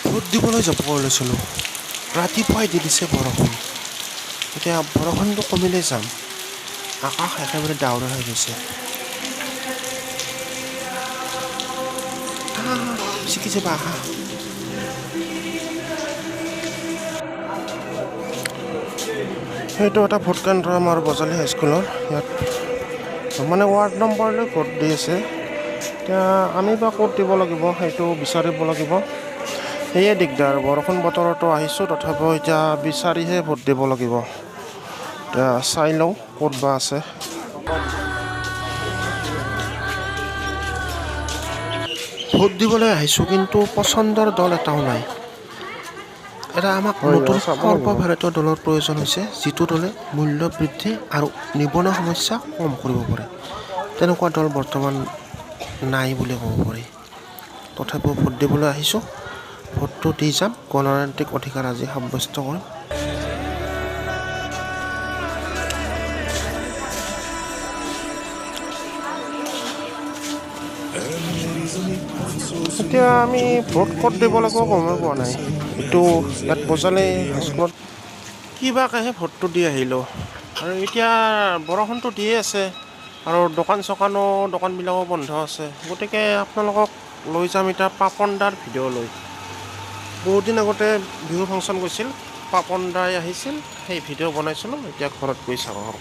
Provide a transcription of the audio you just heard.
Vote দিবলৈ যাব ওলাইছিলোঁ। ৰাতিপুৱাই দি দিছে বৰষুণ। এতিয়া বৰষুণটো কমিলে যাম। আকাশ একেবাৰে ডাৱৰীয়া হৈ গৈছে। চিকি যাবা আহা। সেইটো এটা ভোট কেন্দ্ৰ আমাৰ বজালী হাইস্কুলৰ। ইয়াত মানে ৱাৰ্ড নম্বৰলৈ ভোট দি আছে। এতিয়া আমি বা ক'ত দিব লাগিব সেইটো বিচাৰিব লাগিব। সেয়ে দিগদাৰ, বৰষুণ বতৰতো আহিছোঁ তথাপিও এতিয়া বিচাৰিহে ভোট দিব লাগিব। এতিয়া চাই লওঁ ক'ত বা আছে। ভোট দিবলৈ আহিছোঁ কিন্তু পচন্দৰ দল এটাও নাই। এটা আমাক নতুন সৰ্বভাৰতীয় দলৰ প্ৰয়োজন হৈছে, যিটো দলে মূল্য বৃদ্ধি আৰু নিবনুৱা সমস্যা কম কৰিব পাৰে। তেনেকুৱা দল বৰ্তমান নাই বুলি ক'ব পাৰি। তথাপিও ভোট দিবলৈ আহিছোঁ। ভোটটো দি যাম, গণতান্ত্ৰিক অধিকাৰ আজি সাব্যস্ত কৰিম। এতিয়া আমি ভোট ক'ত দিব লাগিব গমেই পোৱা নাই। এইটো ইয়াত বজালী হাইস্কুলত কিবাকেহে ভোটটো দি আহিলোঁ। আৰু এতিয়া বৰষুণটো দিয়ে আছে আৰু দোকানবিলাকো বন্ধ আছে। গতিকে আপোনালোকক লৈ যাম এতিয়া পাপন দাৰ ভিডিঅ' লৈ। বহুত দিন আগতে বিহু ফাংচন গৈছিল, পাপন দাই আহিছিল, সেই ভিডিঅ' বনাইছিলোঁ। এতিয়া ঘৰত গৈ চাওঁ।